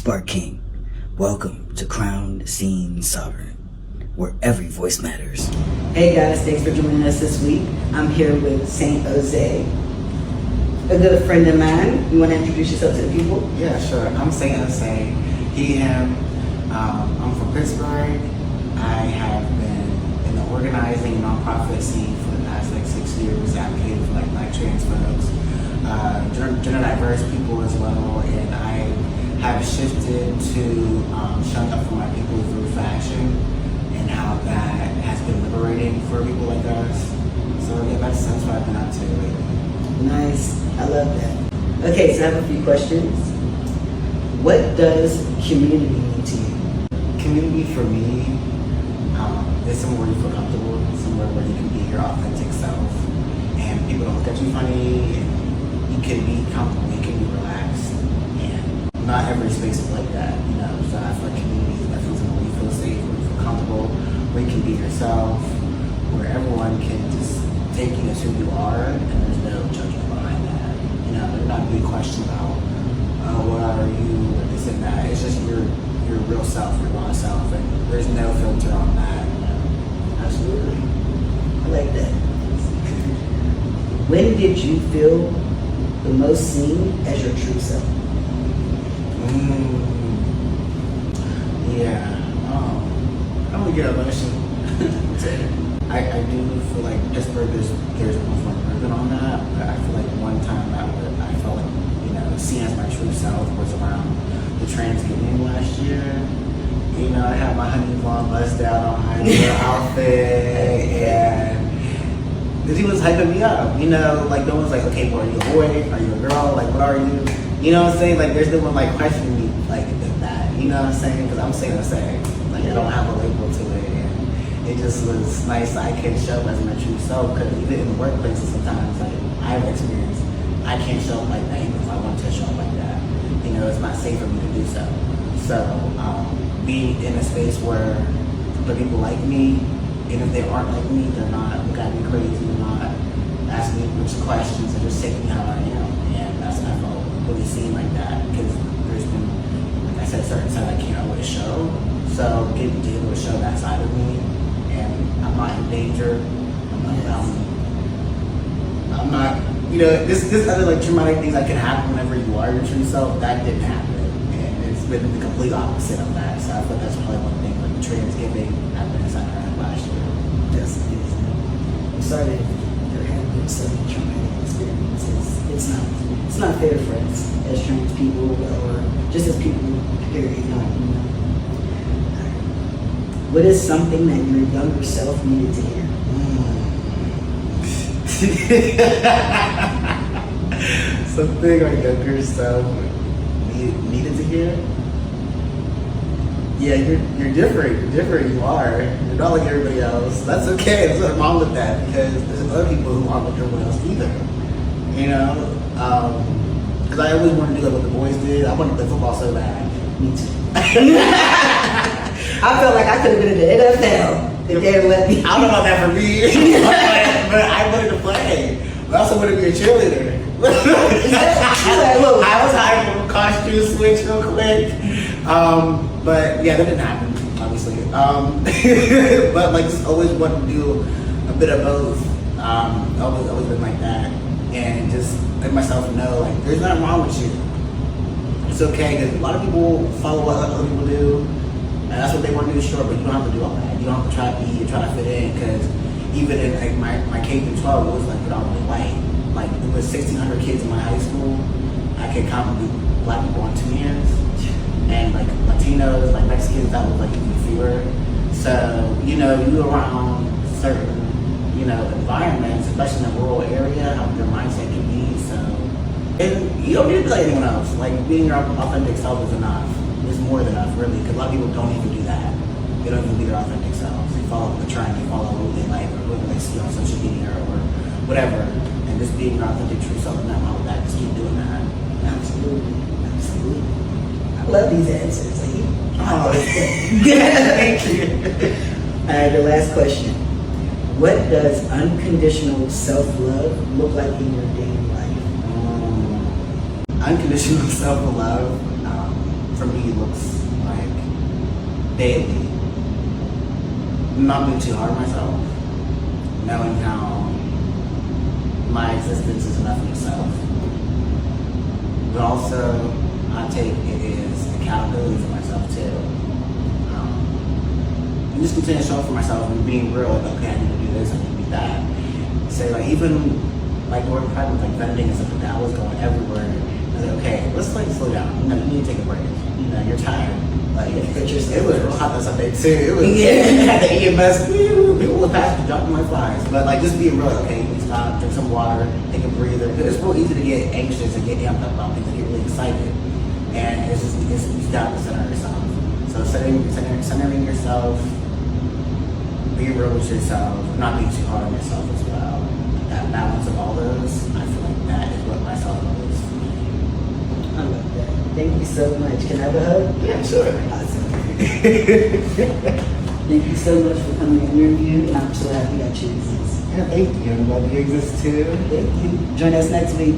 Spark King. Welcome to Crowned Scene Sovereign, where every voice matters. Hey guys, thanks for joining us this week. I'm here with Saint-Osei, a good friend of mine. You want to introduce yourself to the people? Yeah, sure. I'm Saint-Osei, he, him. I'm from Pittsburgh. I have been in the organizing nonprofit scene for the past 6 years, advocating for Black trans folks, gender diverse people as well, and I have shifted to showing up for my people through fashion and how that has been liberating for people like us. So yeah, that's what I've been up to lately. Nice, I love that. Okay, so I have a few questions. What does community mean to you? Community for me is somewhere you feel comfortable, somewhere where you can be your authentic self, and people don't look at you funny, and you can be comfortable, you can be relaxed, and not every space is like that, So I feel like community is definitely somewhere you feel safe, where you feel comfortable, where you can be yourself, where everyone can just take you as who you are, and there's no judgment behind that. There's not a big question about, what are you, or this and that. It's just your real self, your raw self, and there's no filter on that. Absolutely. I like that. When did you feel the most seen as your true self? Yeah. I'm gonna get emotional. I do feel like Pittsburgh, there's much more improvement on that, but I feel like one time I felt like, seen as my true self was around the Thanksgiving last year. I had my honey blonde bust down on my outfit, and he was hyping me up. No one's like, okay, well, are you a boy? Are you a girl? Like, what are you? You know what I'm saying? Like, there's no one questioning me like that. You know what I'm saying? Because I'm Saint-Osei. I don't have a label to it, and it just was nice that I can show up as my true self. Because even in the workplaces, sometimes I have experience, I can't show up like that even if I want to show up like that. It's not safe for me to do so. So being in a space where the people like me, and if they aren't like me, they're not looking at me crazy, they're not asking me much questions, they're just taking me how I am. And that's what I felt really seen like that, because there's been, like I said, certain side I can't always show. So getting to be able to show that side of me, and I'm not in danger. I'm not, this other traumatic things that can happen whenever you are your true self, that didn't happen. And it's been the complete opposite of that. So I feel that's probably one thing, the Thanksgiving happened inside her last year. Yes, it is. I'm sorry that there have been so many traumatic experiences. It's not fair for us as trans people or just as people, period. What is something that your younger self needed to hear? Something my younger self needed to hear? Yeah, you're different. You're different. You are. You're not like everybody else. That's okay. There's nothing wrong with that, because there's other people who aren't like everyone else either. Because I always wanted to do what the boys did. I wanted to play football so bad. Me too. I felt like I could have been in the NFL if they had let me. I don't know about that for me, but I wanted to play. But I also wanted to be a cheerleader. I was hired for a costume switch real quick. But yeah, that didn't happen, obviously. But just always wanted to do a bit of both. Always been like that, and just let myself know there's nothing wrong with you. It's okay, because a lot of people follow what other people do, and that's what they want to do. Sure, but you don't have to do all that. You don't have to try to be or try to fit in, because even in my K through 12, it was predominantly white. It was 1,600 kids in my high school. I could count Black people on 2 hands, and Latinos, Mexicans, that was even fewer. So you around certain environments, especially in a rural area, how their mindset can be. So, and you don't need to be like anyone else. Being your authentic self is enough. It's more than enough, really, because a lot of people don't even do that. They don't even be their authentic selves. They follow the trend, they follow what they like, or what they see on social media, or whatever. And just being your authentic true self, and not wrong with that. Just keep doing that. Absolutely. I love these answers. Thank you. All right, the last question. What does unconditional self-love look like in your daily life? Unconditional self-love for me looks like daily. Not being too hard on myself, knowing how my existence is enough in itself, but also I take it as accountability for myself too. And just continue to show up for myself and being real, like, okay, I need to do this, I need to do that. Say, like, even like the word pride with like vending and stuff like that, I was going everywhere. I was like, okay, let's like slow down. You know, you need to take a break. You know, you're tired. Like, it was real hot that Sunday too. It was the EMS. People were past dropping my flies, but like just being real. Okay, you need to stop, drink some water, take a breather. It's real easy to get anxious and get amped up about things and get really excited. And it's just you got to center yourself. So centering yourself, being real with yourself, not being too hard on yourself as well. That balance of all those, I feel like that is what my self-love is for me. I love that. Thank you so much. Can I have a hug? Yeah, sure. Awesome. Thank you so much for coming to interview, and I'm so happy I chose this. Yeah, thank you. I'm glad you exist too. Thank you. Join us next week.